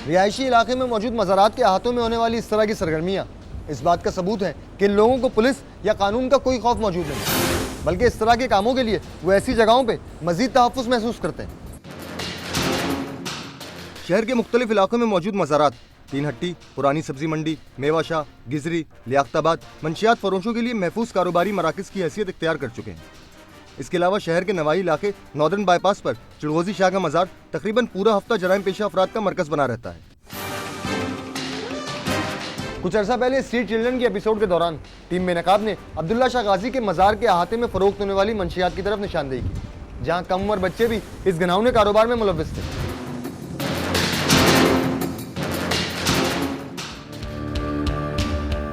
रिहायशी इलाके में मौजूद मज़ारात के अहातों में होने वाली इस तरह की सरगर्मियाँ इस बात का सबूत है कि इन लोगों को पुलिस या कानून का कोई खौफ मौजूद नहीं, बल्कि इस तरह के कामों के लिए वो ऐसी जगहों पे मजीद तहफ़्फ़ुज़ महसूस करते हैं। शहर के मुख्तलिफ इलाकों में मौजूद मज़ारात तीन हट्टी, पुरानी सब्जी मंडी, मेवाशाह, गिजरी, लियाकताबाद मंशियात फरोशों के लिए महफूज कारोबारी मराकज़ की हैसियत इख्तियार कर चुके हैं। इसके अलावा शहर के नवाई इलाके नॉर्दर्न बाईपास पर चिड़गोजी शाह का मज़ार तकरीबन पूरा हफ्ता जराइम पेशा अफराद का मरकज़ बना रहता है। कुछ अर्सा पहले स्ट्रीट चिल्ड्रन के एपिसोड के दौरान टीम बेनकाब ने अब्दुल्ला शाह गाजी के मज़ार के अहाते में फ़रोख्त होने वाली मंशियात की तरफ निशानदेही की, जहाँ कम उम्र बच्चे भी इस घिनौने कारोबार में मुलव्विस थे।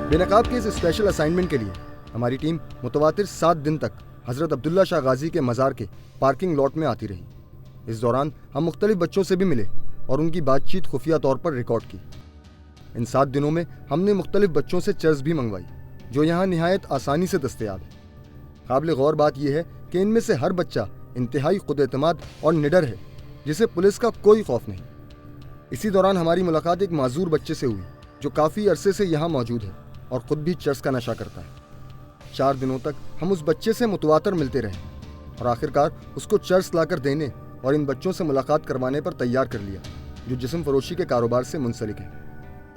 बेनकाब के इस स्पेशल असाइनमेंट के लिए हमारी टीम मुतवातिर 7 दिन तक हज़रत अब्दुल्ला शाह गाजी के मज़ार के पार्किंग लॉट में आती रही। इस दौरान हम मुख्तलिफ बच्चों से भी मिले और उनकी बातचीत खुफिया तौर पर रिकॉर्ड की। इन 7 दिनों में हमने मुख्तलिफ बच्चों से चर्स भी मंगवाई, जो यहाँ निहायत आसानी से दस्तयाब है। काबिल गौर बात यह है कि इनमें से हर बच्चा इंतहाई खुद-एतमाद और निडर है, जिसे पुलिस का कोई खौफ नहीं। इसी दौरान हमारी मुलाकात एक माजूर बच्चे से हुई, जो काफ़ी अरसे से यहाँ मौजूद है और ख़ुद भी चर्स का नशा करता है। 4 दिनों तक हम उस बच्चे से मुतवातर मिलते रहे और आखिरकार उसको चर्स लाकर देने और इन बच्चों से मुलाकात करवाने पर तैयार कर लिया, जो जिस्म फरोशी के कारोबार से मुंसलिक है।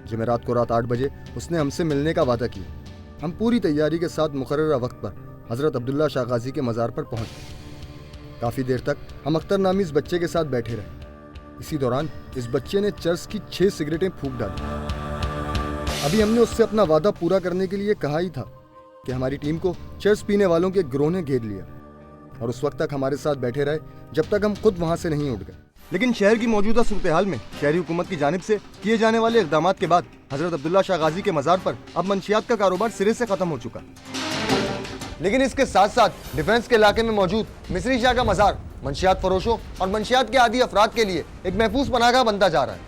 जुमेरात को रात 8 बजे उसने हमसे मिलने का वादा किया। हम पूरी तैयारी के साथ मुकर्ररा वक्त पर हज़रत अब्दुल्ला शाह गाजी के मज़ार पर पहुँच गए। काफ़ी देर तक हम अख्तर नामी इस बच्चे के साथ बैठे रहे। इसी दौरान इस बच्चे ने चर्स की 6 सिगरेटें फूंक डाली। अभी हमने उससे अपना वादा पूरा करने के लिए कहा ही था कि हमारी टीम को चर्स पीने वालों के गिरोह ने घेर लिया और उस वक्त तक हमारे साथ बैठे रहे जब तक हम खुद वहाँ से नहीं उठ गए। लेकिन शहर की मौजूदा सूरत हाल में शहरी हुकूमत की जानिब से किए जाने वाले इक़दाम के बाद हज़रत अब्दुल्ला शाह गाजी के मज़ार पर अब मंशियात का कारोबार सिरे से ख़त्म हो चुका। लेकिन इसके साथ साथ डिफेंस के इलाके में मौजूद मिस्री शाह का मज़ार मंशियात फरोशों और मंशियात के आदी अफराद के लिए एक महफूज पनाहगाह बनता जा रहा है,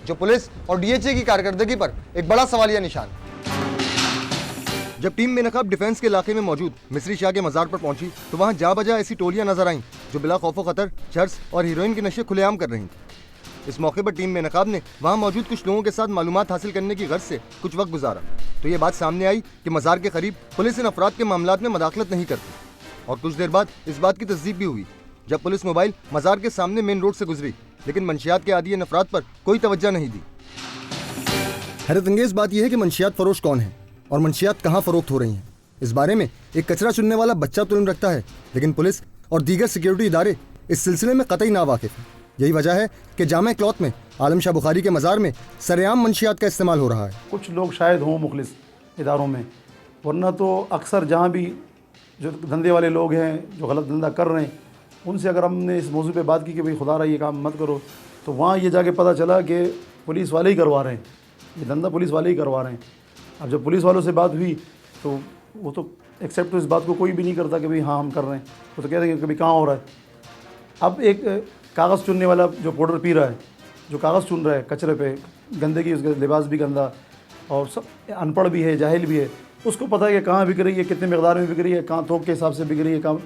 जो पुलिस और DHA की कारकर्दगी पर एक बड़ा सवालिया निशान है। जब टीम बेनकाब डिफेंस के इलाके में मौजूद मिस्री शाह के मज़ार पर पहुंची तो वहां जा बजा ऐसी टोलियां नजर आईं जो बिला खौफ खतर चर्स और हीरोइन के नशे खुलेआम कर रही थी। इस मौके पर टीम बेनकाब ने वहां मौजूद कुछ लोगों के साथ मालूमात हासिल करने की गर्ज से कुछ वक्त गुजारा तो ये बात सामने आई कि मज़ार के करीब पुलिस इन अफराद के मामलात में मदाखलत नहीं करती। और कुछ देर बाद इस बात की तस्दीक भी हुई जब पुलिस मोबाइल मज़ार के सामने मेन रोड से गुजरी, लेकिन मंशियात के आदी इन अफराद पर कोई तवज्जो नहीं दी। हैरत अंगेज बात यह है कि मंशियात फरोश कौन है और मंशियात कहाँ फरोख्त हो रही हैं, इस बारे में एक कचरा चुनने वाला बच्चा तो इल्म रखता है, लेकिन पुलिस और दीगर सिक्योरिटी इदारे इस सिलसिले में कतई नावाकिफ है। यही वजह है कि जामा क्लॉथ में आलम शाह बुखारी के मज़ार में सरेआम मंशियात का इस्तेमाल हो रहा है। कुछ लोग शायद हों मुखलिस इदारों में, वरना तो अक्सर जहाँ भी जो धंधे वाले लोग हैं जो गलत धंधा कर रहे हैं, उनसे अगर हमने इस मौजू पे बात की कि भाई खुदा रहा ये काम मत करो, तो वहाँ ये जाके पता चला कि पुलिस वाले ही करवा रहे हैं, ये धंधा पुलिस वाले ही करवा रहे हैं। अब जब पुलिस वालों से बात हुई तो वो तो एक्सेप्ट तो इस बात को कोई भी नहीं करता कि भाई हाँ हम कर रहे हैं, वो तो कहते हैं कि कभी कहाँ हो रहा है। अब एक कागज़ चुनने वाला जो पाउडर पी रहा है, जो कागज़ चुन रहा है कचरे पे, गंदगी, उसका लिबास भी गंदा और सब अनपढ़ भी है, जाहिल भी है, उसको पता है कि कहाँ बिक रही है, कितने मकदार में बिक रही है, कहाँ थोक के हिसाब से बिक रही है, कहाँ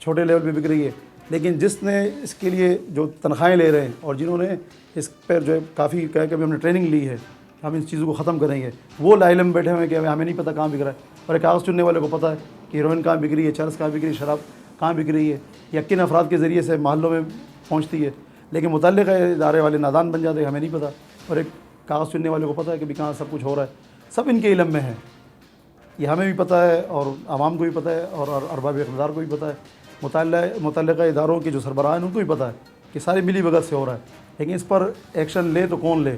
छोटे लेवल पे बिक रही है। लेकिन जिसने इसके लिए जो तनख्वाहें ले रहे हैं और जिन्होंने इस पर जो है काफ़ी कह के भी हमने ट्रेनिंग ली है, हम इन चीज़ों को ख़त्म करेंगे, वो लाइलम बैठे हुए हैं कि हमें नहीं पता कहाँ बिक रहा है। और एक कागज़ चुनने वाले को पता है कि हीरोइन कहाँ बिक रही है, चरस कहाँ बिक रही है, शराब कहाँ बिक रही है, या किन अफराद के ज़रिए से महलों में पहुँचती है। लेकिन मुतल्लिक़ इदारे वाले नादान बन जाते हैं, हमें नहीं पता। और एक कागज़ चुनने वाले को पता है कि भी कहाँ सब कुछ हो रहा है, सब इनके इल्म में है। ये हमें भी पता है और आवाम को भी पता है और अरबाब इक़्तिदार को भी पता है, मुतल्लिक़ा इदारों के जो सरबराह हैं उनको भी पता है कि सारी मिली भगत से हो रहा है। लेकिन इस पर एक्शन ले तो कौन ले।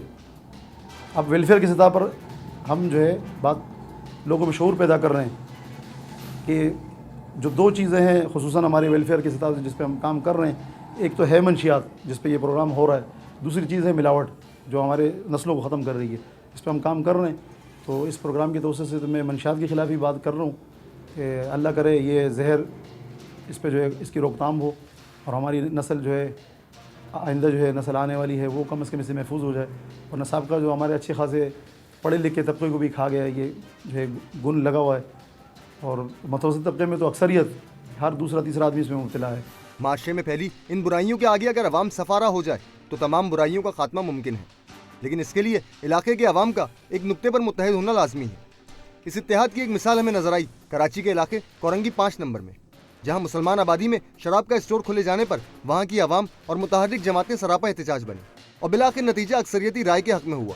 अब वेलफेयर की सतह पर हम जो है बात लोगों में शऊर पैदा कर रहे हैं कि जो 2 चीज़ें हैं खुसूसन हमारे वेलफेयर की सतह से जिस पे हम काम कर रहे हैं, एक तो है मंशियात जिस पे ये प्रोग्राम हो रहा है, दूसरी चीज़ है मिलावट जो हमारे नस्लों को ख़त्म कर रही है, इस पर हम काम कर रहे हैं। तो इस प्रोग्राम की तवज्जो से तो मैं मंशियात के ख़िलाफ़ ही बात कर रहा हूँ कि अल्लाह करे ये जहर इस पर जो है इसकी रोकथाम हो और हमारी नस्ल जो है आइंदा जो है नस्ल आने वाली है वो कम से कम इससे महफूज हो जाए। और नसाब का जो हमारे अच्छे खासे पढ़े लिखे तबके को भी खा गया ये जो है गुण लगा हुआ है, और मुतवस्सित तबके में तो अक्सरियत हर दूसरा तीसरा आदमी इसमें मुब्तला है। माशरे में फैली इन बुराइयों के आगे अगर अवाम सफारा हो जाए तो तमाम बुराइयों का खात्मा मुमकिन है, लेकिन इसके लिए इलाके के अवाम का एक नुक्ते पर मुत्तहिद होना लाजमी है। इस इत्तेहाद की एक मिसाल हमें नजर आई कराची के इलाके कोरंगी 5 नंबर में, जहां मुसलमान आबादी में शराब का स्टोर खुले जाने पर वहां की आवाम और मुतहर्रिक जमातें सरापा एहतजाज बनी और बिलाखिर नतीजा अक्सरियती राय के हक में हुआ।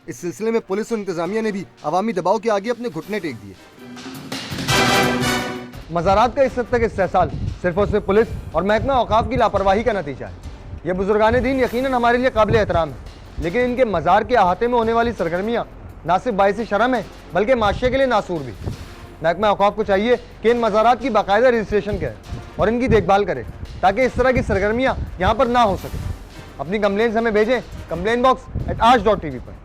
इस सिलसिले में पुलिस और इंतजामिया ने भी अवामी दबाव के आगे अपने घुटने टेक दिए। मज़ारात का इस हद तक इस्तेहसाल सिर्फ और सिर्फ पुलिस और महकमा औकाफ की लापरवाही का नतीजा है। ये बुजुर्गान दीन यकीनन हमारे लिए काबिल एहतराम है, लेकिन इनके मज़ार के अहाते में होने वाली सरगर्मियाँ ना सिर्फ बाइस शर्म है बल्कि माशरे के लिए नासूर भी। महकमा औकाफ को चाहिए कि इन मज़ारात की बाकायदा रजिस्ट्रेशन करे और इनकी देखभाल करे ताकि इस तरह की सरगर्मियाँ यहाँ पर ना हो सके। अपनी कंप्लेंट्स हमें भेजें complainbox@ash.tv पर।